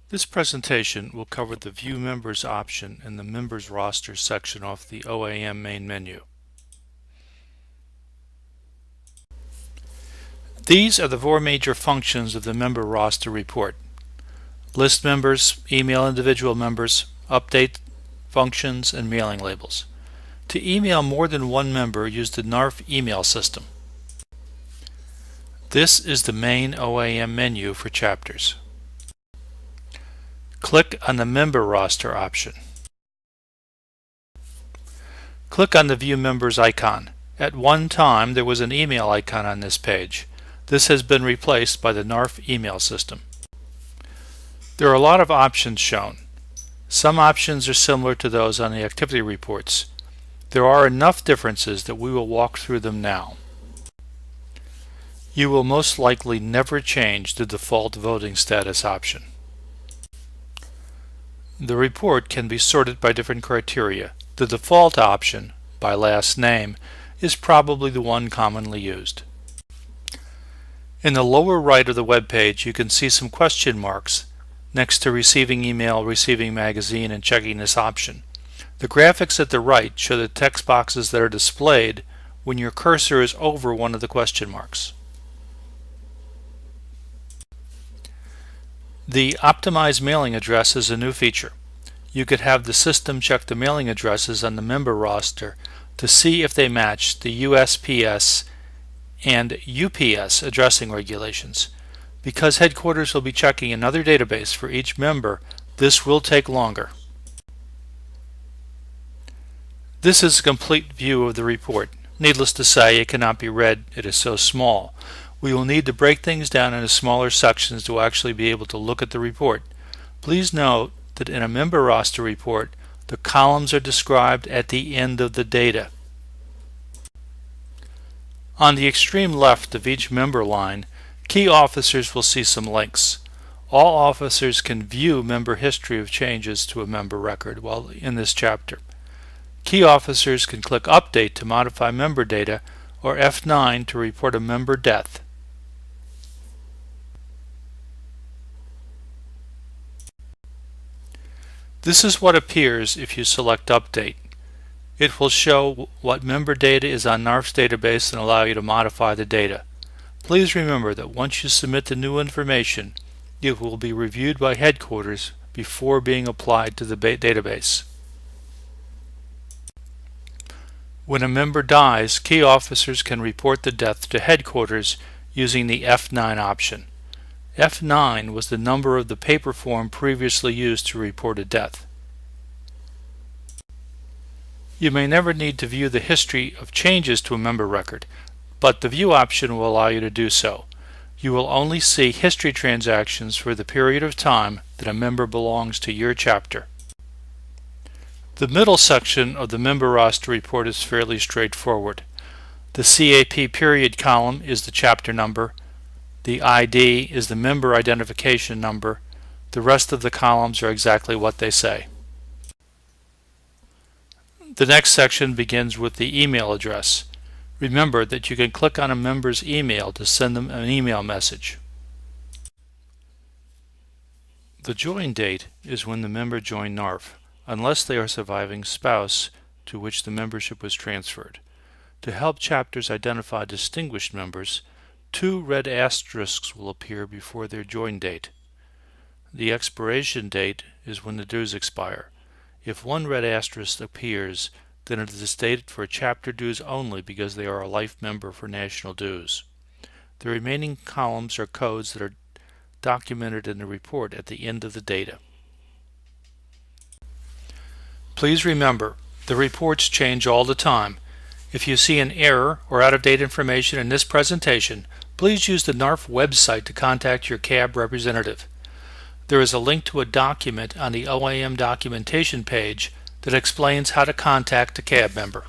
This presentation will cover the View Members option in the Members Roster section off the OAM main menu. These are the four major functions of the Member Roster report: list members, email individual members, update functions, and mailing labels. To email more than one member, use the NARF email system. This is the main OAM menu for chapters. Click on the Member Roster option. Click on the View Members icon. At one time, there was an email icon on this page. This has been replaced by the NARF email system. There are a lot of options shown. Some options are similar to those on the activity reports. There are enough differences that we will walk through them now. You will most likely never change the default voting status option. The report can be sorted by different criteria. The default option, by last name, is probably the one commonly used. In the lower right of the web page, you can see some question marks next to receiving email, receiving magazine, and checking this option. The graphics at the right show the text boxes that are displayed when your cursor is over one of the question marks. The Optimize Mailing Address is a new feature. You could have the system check the mailing addresses on the member roster to see if they match the USPS and UPS addressing regulations. Because headquarters will be checking another database for each member, this will take longer. This is a complete view of the report. Needless to say, it cannot be read. It is so small. We will need to break things down into smaller sections to actually be able to look at the report. Please note that in a member roster report, the columns are described at the end of the data. On the extreme left of each member line, key officers will see some links. All officers can view member history of changes to a member record while in this chapter. Key officers can click Update to modify member data or F9 to report a member death. This is what appears if you select Update. It will show what member data is on NARF's database and allow you to modify the data. Please remember that once you submit the new information, it will be reviewed by headquarters before being applied to the database. When a member dies, key officers can report the death to headquarters using the F9 option. F9 was the number of the paper form previously used to report a death. You may never need to view the history of changes to a member record, but the View option will allow you to do so. You will only see history transactions for the period of time that a member belongs to your chapter. The middle section of the member roster report is fairly straightforward. The CAP period column is the chapter number. The ID is the member identification number. The rest of the columns are exactly what they say. The next section begins with the email address. Remember that you can click on a member's email to send them an email message. The join date is when the member joined NARF, unless they are a surviving spouse to which the membership was transferred. To help chapters identify distinguished members, 2 red asterisks will appear before their join date. The expiration date is when the dues expire. If 1 red asterisk appears, then it is dated for chapter dues only because they are a life member for national dues. The remaining columns are codes that are documented in the report at the end of the data. Please remember, the reports change all the time. If you see an error or out-of-date information in this presentation, please use the NARF website to contact your CAB representative. There is a link to a document on the OAM documentation page that explains how to contact a CAB member.